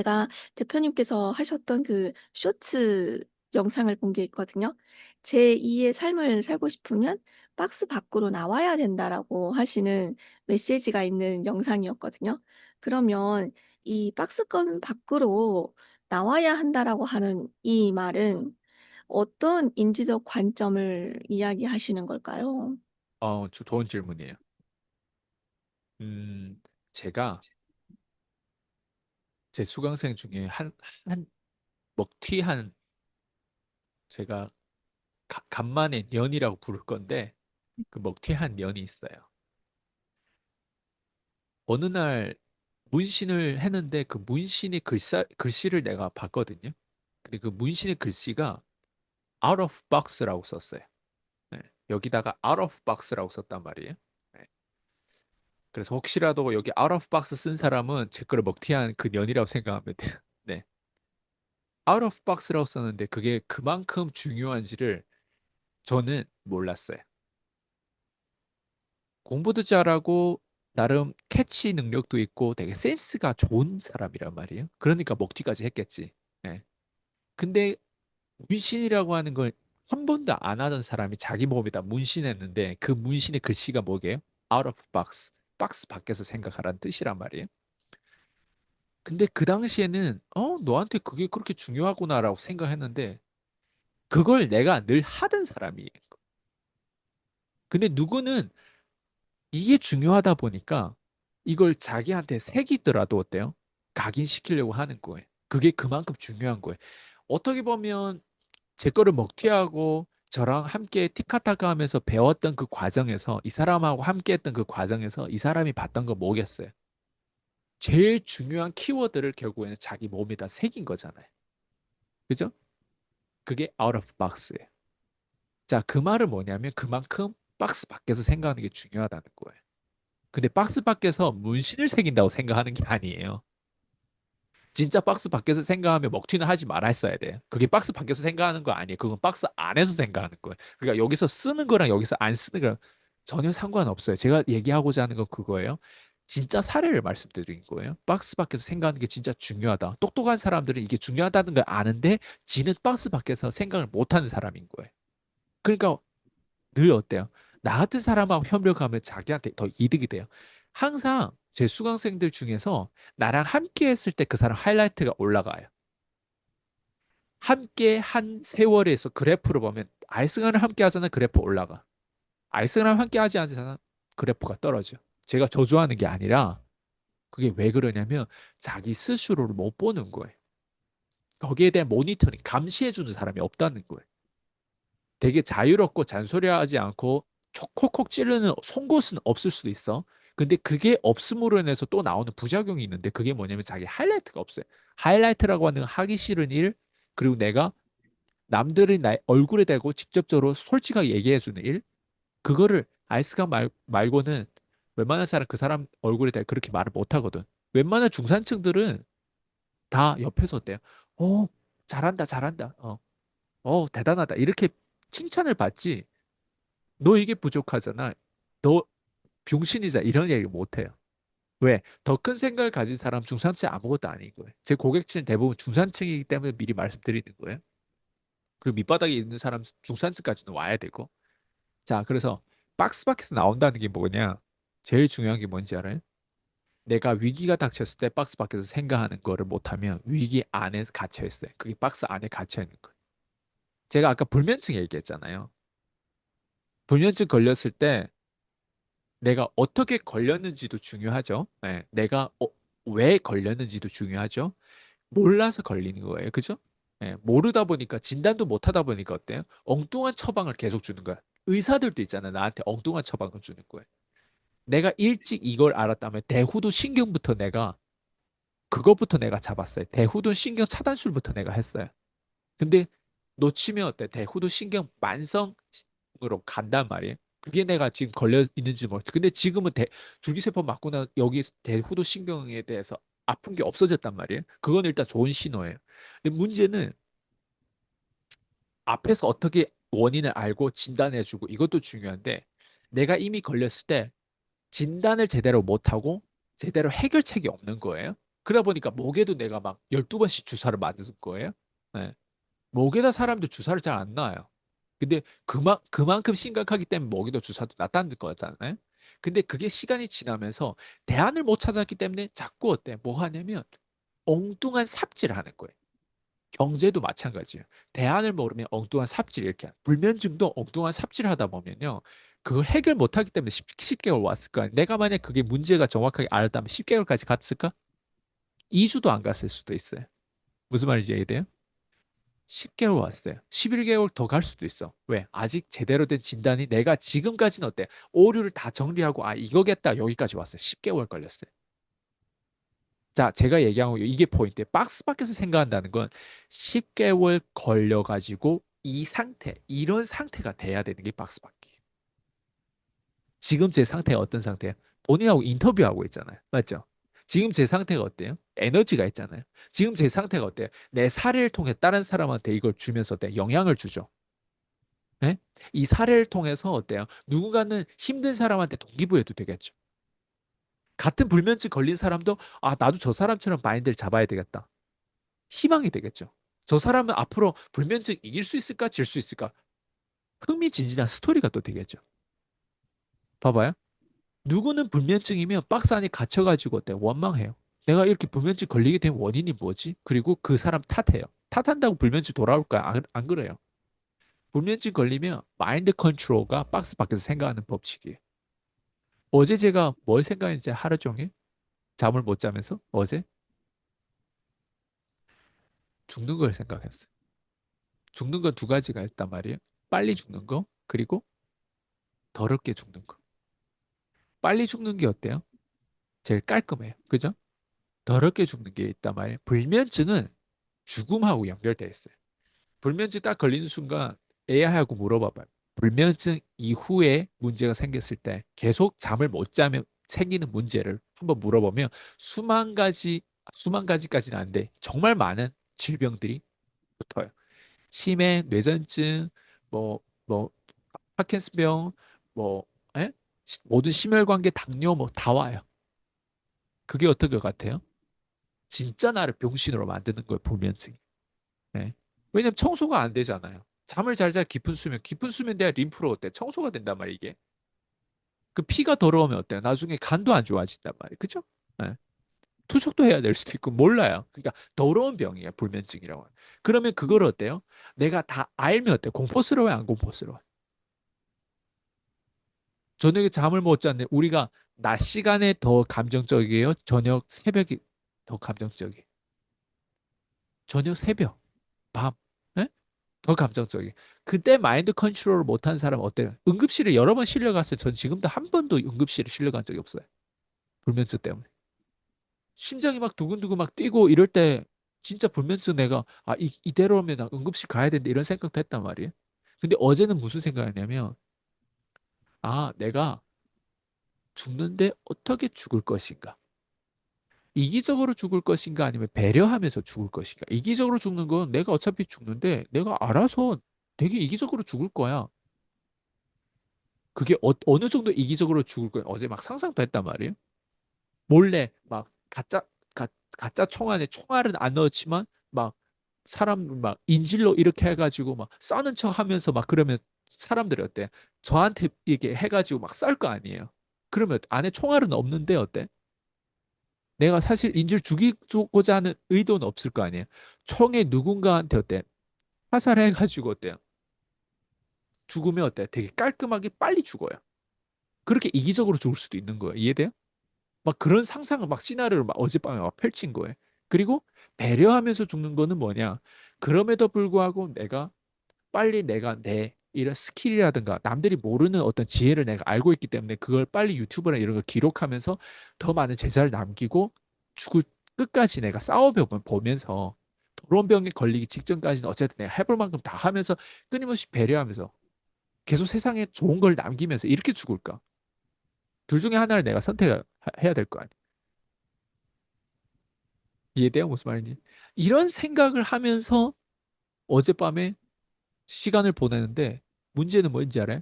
제가 대표님께서 하셨던 그 쇼츠 영상을 본 게 있거든요. "제2의 삶을 살고 싶으면 박스 밖으로 나와야 된다."라고 하시는 메시지가 있는 영상이었거든요. 그러면 이 "박스권 밖으로 나와야 한다."라고 하는 이 말은 어떤 인지적 관점을 이야기하시는 걸까요? 좋은 질문이에요. 제가 제 수강생 중에 한 먹튀 한 제가 간만에 년이라고 부를 건데 그 먹튀 한 년이 있어요. 어느 날 문신을 했는데 그 문신의 글씨를 내가 봤거든요. 근데 그 문신의 글씨가 out of box라고 썼어요. 네. 여기다가 out of box라고 썼단 말이에요. 네. 그래서 혹시라도 여기 out of box 쓴 사람은 제 거를 먹튀한 그 년이라고 생각하면 돼요. 네. out of box라고 썼는데 그게 그만큼 중요한지를 저는 몰랐어요. 공부도 잘하고 나름 캐치 능력도 있고 되게 센스가 좋은 사람이란 말이에요. 그러니까 먹튀까지 했겠지. 예. 근데 문신이라고 하는 걸 한 번도 안 하던 사람이 자기 몸에다 문신했는데 그 문신의 글씨가 뭐게요? out of box. 박스 밖에서 생각하라는 뜻이란 말이에요. 근데 그 당시에는 너한테 그게 그렇게 중요하구나라고 생각했는데 그걸 내가 늘 하던 사람이에요. 근데 누구는 이게 중요하다 보니까 이걸 자기한테 새기더라도 어때요? 각인시키려고 하는 거예요. 그게 그만큼 중요한 거예요. 어떻게 보면 제 거를 먹튀하고 저랑 함께 티카타카 하면서 배웠던 그 과정에서 이 사람하고 함께 했던 그 과정에서 이 사람이 봤던 거 뭐겠어요? 제일 중요한 키워드를 결국에는 자기 몸에다 새긴 거잖아요. 그죠? 그게 out of box예요. 자, 그 말은 뭐냐면 그만큼 박스 밖에서 생각하는 게 중요하다는 거예요. 근데 박스 밖에서 문신을 새긴다고 생각하는 게 아니에요. 진짜 박스 밖에서 생각하면 먹튀는 하지 말아 했어야 돼. 그게 박스 밖에서 생각하는 거 아니에요. 그건 박스 안에서 생각하는 거예요. 그러니까 여기서 쓰는 거랑 여기서 안 쓰는 거랑 전혀 상관없어요. 제가 얘기하고자 하는 건 그거예요. 진짜 사례를 말씀드린 거예요. 박스 밖에서 생각하는 게 진짜 중요하다. 똑똑한 사람들은 이게 중요하다는 걸 아는데 지는 박스 밖에서 생각을 못하는 사람인 거예요. 그러니까 늘 어때요? 나 같은 사람하고 협력하면 자기한테 더 이득이 돼요. 항상 제 수강생들 중에서 나랑 함께 했을 때 그 사람 하이라이트가 올라가요. 함께 한 세월에서 그래프를 보면 알승이랑 함께 하잖아 그래프 올라가. 알승이랑 함께 하지 않잖아 그래프가 떨어져. 제가 저주하는 게 아니라 그게 왜 그러냐면 자기 스스로를 못 보는 거예요. 거기에 대한 모니터링, 감시해주는 사람이 없다는 거예요. 되게 자유롭고 잔소리하지 않고 콕콕 찌르는 송곳은 없을 수도 있어. 근데 그게 없음으로 인해서 또 나오는 부작용이 있는데 그게 뭐냐면 자기 하이라이트가 없어요. 하이라이트라고 하는 하기 싫은 일, 그리고 내가 남들이 나 얼굴에 대고 직접적으로 솔직하게 얘기해주는 일, 그거를 아이스가 말고는 웬만한 사람 그 사람 얼굴에 대해 그렇게 말을 못 하거든. 웬만한 중산층들은 다 옆에서 어때요? 어, 잘한다, 잘한다. 대단하다. 이렇게 칭찬을 받지. 너 이게 부족하잖아. 너 병신이자 이런 얘기 못 해요. 왜? 더 큰 생각을 가진 사람 중산층 아무것도 아닌 거예요. 제 고객층 대부분 중산층이기 때문에 미리 말씀드리는 거예요. 그리고 밑바닥에 있는 사람 중산층까지는 와야 되고. 자, 그래서 박스 밖에서 나온다는 게 뭐냐? 제일 중요한 게 뭔지 알아요? 내가 위기가 닥쳤을 때 박스 밖에서 생각하는 거를 못하면 위기 안에 갇혀 있어요. 그게 박스 안에 갇혀 있는 거예요. 제가 아까 불면증 얘기했잖아요. 불면증 걸렸을 때 내가 어떻게 걸렸는지도 중요하죠. 네, 내가 왜 걸렸는지도 중요하죠. 몰라서 걸리는 거예요. 그죠? 네, 모르다 보니까 진단도 못 하다 보니까 어때요? 엉뚱한 처방을 계속 주는 거야. 의사들도 있잖아. 나한테 엉뚱한 처방을 주는 거예요. 내가 일찍 이걸 알았다면 대후두 신경부터 내가 그것부터 내가 잡았어요. 대후두 신경 차단술부터 내가 했어요. 근데 놓치면 어때? 대후두 신경 만성으로 간단 말이에요. 그게 내가 지금 걸려 있는지 모르겠어. 근데 지금은 줄기세포 맞고 나 여기 대후두 신경에 대해서 아픈 게 없어졌단 말이에요. 그건 일단 좋은 신호예요. 근데 문제는 앞에서 어떻게 원인을 알고 진단해주고 이것도 중요한데 내가 이미 걸렸을 때 진단을 제대로 못하고 제대로 해결책이 없는 거예요. 그러다 보니까 목에도 내가 막 12번씩 주사를 맞은 거예요. 네. 목에다 사람도 주사를 잘 안 놔요. 근데 그만큼 심각하기 때문에 목에도 주사도 놨다는 거잖아요. 근데 그게 시간이 지나면서 대안을 못 찾았기 때문에 자꾸 어때? 뭐 하냐면 엉뚱한 삽질을 하는 거예요. 경제도 마찬가지예요. 대안을 모르면 엉뚱한 삽질 이렇게. 불면증도 엉뚱한 삽질을 하다 보면요. 그걸 해결 못하기 때문에 10개월 왔을 거야. 내가 만약 그게 문제가 정확하게 알았다면 10개월까지 갔을까? 2주도 안 갔을 수도 있어요. 무슨 말인지 이해돼요? 10개월 왔어요. 11개월 더 갈 수도 있어. 왜? 아직 제대로 된 진단이 내가 지금까지는 어때? 오류를 다 정리하고 아 이거겠다 여기까지 왔어요. 10개월 걸렸어요. 자, 제가 얘기한 거 이게 포인트예요. 박스 밖에서 생각한다는 건 10개월 걸려가지고 이 상태, 이런 상태가 돼야 되는 게 박스 밖이에요. 지금 제 상태가 어떤 상태예요? 본인하고 인터뷰하고 있잖아요. 맞죠? 지금 제 상태가 어때요? 에너지가 있잖아요. 지금 제 상태가 어때요? 내 사례를 통해 다른 사람한테 이걸 주면서 어때 영향을 주죠. 네? 이 사례를 통해서 어때요? 누군가는 힘든 사람한테 동기부여도 되겠죠. 같은 불면증 걸린 사람도 아, 나도 저 사람처럼 마인드를 잡아야 되겠다. 희망이 되겠죠. 저 사람은 앞으로 불면증 이길 수 있을까? 질 수 있을까? 흥미진진한 스토리가 또 되겠죠. 봐봐요. 누구는 불면증이면 박스 안에 갇혀가지고 어때? 원망해요. 내가 이렇게 불면증 걸리게 된 원인이 뭐지? 그리고 그 사람 탓해요. 탓한다고 불면증 돌아올까요? 안 그래요. 불면증 걸리면 마인드 컨트롤가 박스 밖에서 생각하는 법칙이에요. 어제 제가 뭘 생각했는지 하루 종일 잠을 못 자면서 어제 죽는 걸 생각했어요. 죽는 건 두 가지가 있단 말이에요. 빨리 죽는 거, 그리고 더럽게 죽는 거. 빨리 죽는 게 어때요? 제일 깔끔해요. 그죠? 더럽게 죽는 게 있단 말이에요. 불면증은 죽음하고 연결돼 있어요. 불면증 딱 걸리는 순간 AI하고 물어봐봐요. 불면증 이후에 문제가 생겼을 때 계속 잠을 못 자면 생기는 문제를 한번 물어보면 수만 가지까지는 안 돼. 정말 많은 질병들이 붙어요. 치매, 뇌전증, 뭐, 뭐, 파킨슨병, 뭐, 에? 모든 심혈관계 당뇨 뭐 다 와요. 그게 어떨 것 같아요? 진짜 나를 병신으로 만드는 거예요, 불면증이. 네. 왜냐면 청소가 안 되잖아요. 잠을 잘 자 깊은 수면 돼야 림프로 어때? 청소가 된단 말이에요, 이게. 그 피가 더러우면 어때요? 나중에 간도 안 좋아진단 말이에요. 그죠? 네. 투석도 해야 될 수도 있고 몰라요. 그러니까 더러운 병이에요, 불면증이라고. 그러면 그걸 어때요? 내가 다 알면 어때요? 공포스러워요, 안 공포스러워요? 저녁에 잠을 못 잤는데 우리가 낮 시간에 더 감정적이에요? 저녁 새벽이 더 감정적이에요? 저녁 새벽, 밤. 예? 더 감정적이에요. 그때 마인드 컨트롤을 못한 사람 어때요? 응급실에 여러 번 실려갔어요. 전 지금도 한 번도 응급실에 실려간 적이 없어요. 불면증 때문에. 심장이 막 두근두근 막 뛰고 이럴 때 진짜 불면증 내가 아, 이대로면 나 응급실 가야 되는데 이런 생각도 했단 말이에요. 근데 어제는 무슨 생각이냐면 아, 내가 죽는데 어떻게 죽을 것인가? 이기적으로 죽을 것인가 아니면 배려하면서 죽을 것인가? 이기적으로 죽는 건 내가 어차피 죽는데 내가 알아서 되게 이기적으로 죽을 거야. 그게 느 정도 이기적으로 죽을 거야. 어제 막 상상도 했단 말이에요. 몰래 막 가짜 총 안에 총알은 안 넣었지만 막 사람 막 인질로 이렇게 해가지고 막 싸는 척 하면서 막 그러면 사람들이 어때? 저한테 이게 해가지고 막 쌀 거 아니에요. 그러면 안에 총알은 없는데 어때? 내가 사실 인질 죽이고자 하는 의도는 없을 거 아니에요. 총에 누군가한테 어때? 화살해가지고 어때요? 죽으면 어때? 되게 깔끔하게 빨리 죽어요. 그렇게 이기적으로 죽을 수도 있는 거예요. 이해돼요? 막 그런 상상을 막 시나리오를 막 어젯밤에 막 펼친 거예요. 그리고 배려하면서 죽는 거는 뭐냐? 그럼에도 불구하고 내가 내 이런 스킬이라든가 남들이 모르는 어떤 지혜를 내가 알고 있기 때문에 그걸 빨리 유튜브나 이런 걸 기록하면서 더 많은 제자를 남기고 죽을 끝까지 내가 보면서 도론병에 걸리기 직전까지는 어쨌든 내가 해볼 만큼 다 하면서 끊임없이 배려하면서 계속 세상에 좋은 걸 남기면서 이렇게 죽을까? 둘 중에 하나를 내가 선택을 해야 될 거 아니야. 이해돼요? 무슨 말인지. 이런 생각을 하면서 어젯밤에 시간을 보내는데 문제는 뭔지 알아요?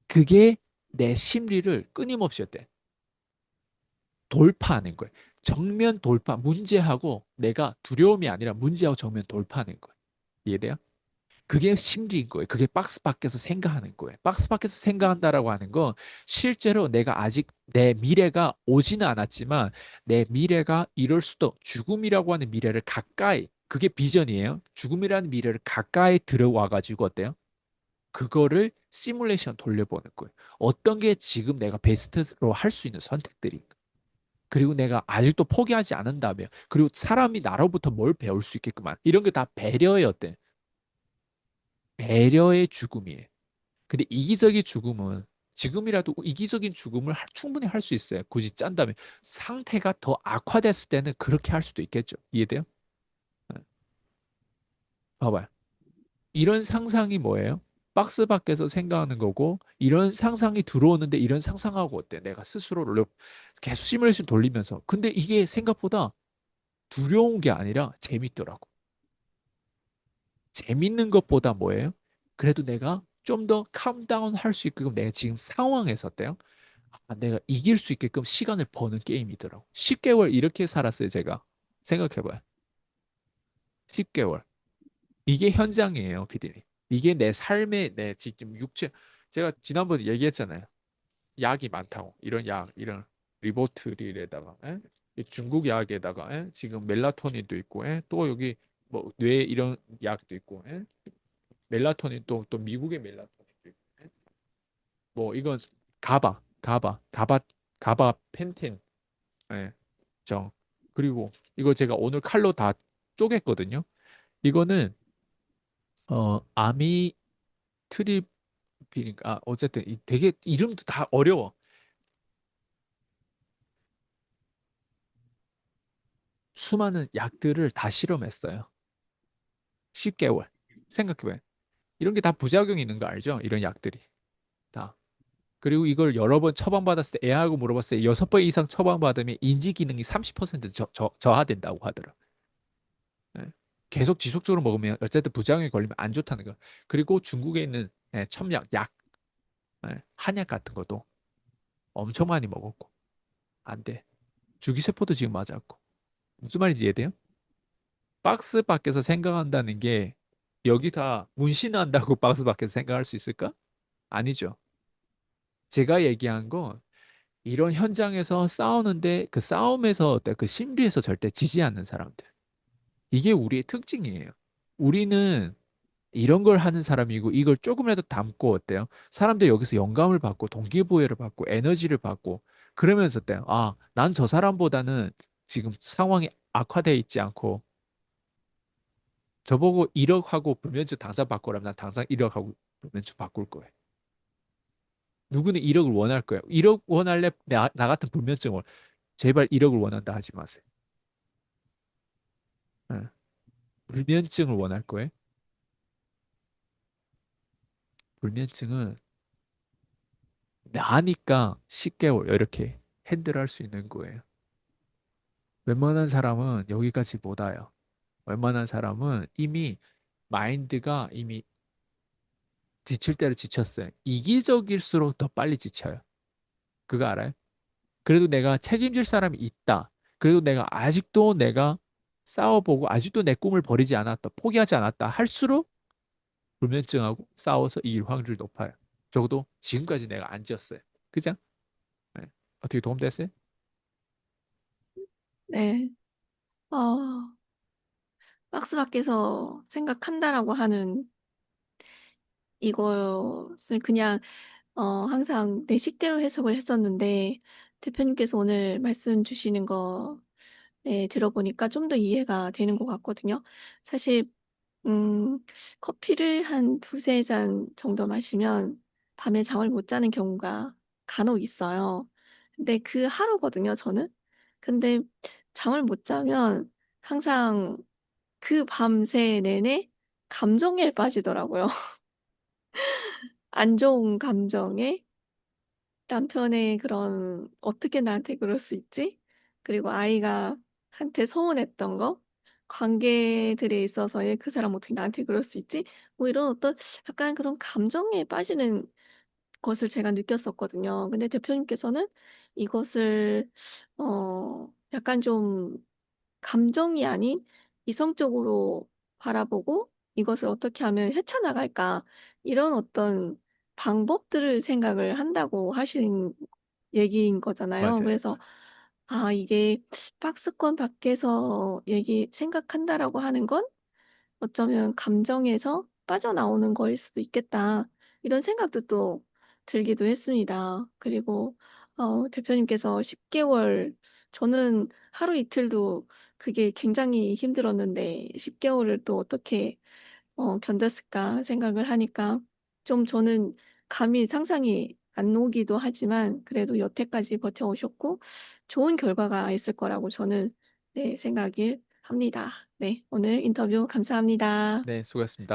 그게 내 심리를 끊임없이 어때? 돌파하는 거예요. 정면 돌파, 문제하고 내가 두려움이 아니라 문제하고 정면 돌파하는 거예요. 이해돼요? 그게 심리인 거예요. 그게 박스 밖에서 생각하는 거예요. 박스 밖에서 생각한다라고 하는 건 실제로 내가 아직 내 미래가 오지는 않았지만 내 미래가 이럴 수도 죽음이라고 하는 미래를 가까이 그게 비전이에요. 죽음이라는 미래를 가까이 들어와 가지고 어때요? 그거를 시뮬레이션 돌려보는 거예요. 어떤 게 지금 내가 베스트로 할 수 있는 선택들인가? 그리고 내가 아직도 포기하지 않는다며. 그리고 사람이 나로부터 뭘 배울 수 있게끔만. 이런 게 다 배려의 어때? 배려의 죽음이에요. 근데 이기적인 죽음은 지금이라도 이기적인 죽음을 충분히 할 수 있어요. 굳이 짠다면. 상태가 더 악화됐을 때는 그렇게 할 수도 있겠죠. 이해돼요? 네. 봐봐요. 이런 상상이 뭐예요? 박스 밖에서 생각하는 거고, 이런 상상이 들어오는데 이런 상상하고 어때? 내가 스스로를 계속 시뮬레이션 돌리면서. 근데 이게 생각보다 두려운 게 아니라 재밌더라고. 재밌는 것보다 뭐예요? 그래도 내가 좀 더 캄다운 할 수 있게끔 내가 지금 상황에서 어때요? 아, 내가 이길 수 있게끔 시간을 버는 게임이더라고. 10개월 이렇게 살았어요, 제가. 생각해봐요. 10개월. 이게 현장이에요, 피디님. 이게 내 삶의 내 지금 육체. 제가 지난번에 얘기했잖아요. 약이 많다고. 이런 약, 이런 리보트릴에다가, 에? 이 중국 약에다가, 에? 지금 멜라토닌도 있고, 에? 또 여기 뭐 뇌 이런 약도 있고, 에? 멜라토닌 또 미국의 멜라토닌도 있고, 에? 뭐 이건 가바 펜틴, 예, 정. 그리고 이거 제가 오늘 칼로 다 쪼갰거든요. 이거는 아미트리피니까 어쨌든 되게 이름도 다 어려워. 수많은 약들을 다 실험했어요. 10개월. 생각해봐요. 이런 게 다 부작용이 있는 거 알죠? 이런 약들이 다. 그리고 이걸 여러 번 처방받았을 때 애하고 물어봤을 때 6번 이상 처방받으면 인지 기능이 30% 저하된다고 하더라. 예. 계속 지속적으로 먹으면 어쨌든 부작용이 걸리면 안 좋다는 거. 그리고 중국에 있는 첨약, 약, 한약 같은 것도 엄청 많이 먹었고 안 돼. 주기세포도 지금 맞았고. 무슨 말인지 이해돼요? 박스 밖에서 생각한다는 게 여기 다 문신한다고 박스 밖에서 생각할 수 있을까? 아니죠. 제가 얘기한 건 이런 현장에서 싸우는데 그 싸움에서 어때? 그 심리에서 절대 지지 않는 사람들. 이게 우리의 특징이에요. 우리는 이런 걸 하는 사람이고 이걸 조금이라도 담고 어때요? 사람들 여기서 영감을 받고 동기부여를 받고 에너지를 받고 그러면서 어때요? 아, 난 저 사람보다는 지금 상황이 악화돼 있지 않고 저보고 1억 하고 불면증 당장 바꾸라면 난 당장 1억 하고 불면증 바꿀 거예요. 누구는 1억을 원할 거예요. 1억 원할래? 나 같은 불면증을 제발 1억을 원한다 하지 마세요. 예. 불면증을 원할 거예요. 불면증은 나니까 10개월 이렇게 핸들할 수 있는 거예요. 웬만한 사람은 여기까지 못 와요. 웬만한 사람은 이미 마인드가 이미 지칠 대로 지쳤어요. 이기적일수록 더 빨리 지쳐요. 그거 알아요? 그래도 내가 책임질 사람이 있다. 그래도 내가 아직도 내가 싸워보고 아직도 내 꿈을 버리지 않았다. 포기하지 않았다. 할수록 불면증하고 싸워서 이길 확률이 높아요. 적어도 지금까지 내가 안 지었어요. 그죠? 네. 어떻게 도움됐어요? 네. 어, 박스 밖에서 생각한다라고 하는 이것을 그냥 항상 내 식대로 해석을 했었는데 대표님께서 오늘 말씀 주시는 거 들어보니까 좀 더 이해가 되는 것 같거든요. 사실 음 커피를 한 두세 잔 정도 마시면 밤에 잠을 못 자는 경우가 간혹 있어요. 근데 그 하루거든요 저는. 근데 잠을 못 자면 항상 그 밤새 내내 감정에 빠지더라고요. 안 좋은 감정에 남편의 그런 '어떻게 나한테 그럴 수 있지?' 그리고 아이가 한테 서운했던 거, 관계들에 있어서의 '그 사람 어떻게 나한테 그럴 수 있지?' 뭐 이런 어떤 약간 그런 감정에 빠지는 것을 제가 느꼈었거든요. 근데 대표님께서는 이것을 어 약간 좀 감정이 아닌 이성적으로 바라보고 이것을 어떻게 하면 헤쳐나갈까 이런 어떤 방법들을 생각을 한다고 하신 얘기인 거잖아요. 맞아요. 그래서 아, 이게 박스권 밖에서 얘기 생각한다라고 하는 건 어쩌면 감정에서 빠져나오는 거일 수도 있겠다. 이런 생각도 또 들기도 했습니다. 그리고 대표님께서 10개월, 저는 하루 이틀도 그게 굉장히 힘들었는데 10개월을 또 어떻게 견뎠을까 생각을 하니까 좀 저는 감히 상상이 안 오기도 하지만 그래도 여태까지 버텨오셨고 좋은 결과가 있을 거라고 저는 네, 생각을 합니다. 네, 오늘 인터뷰 감사합니다. 네, 수고했습니다.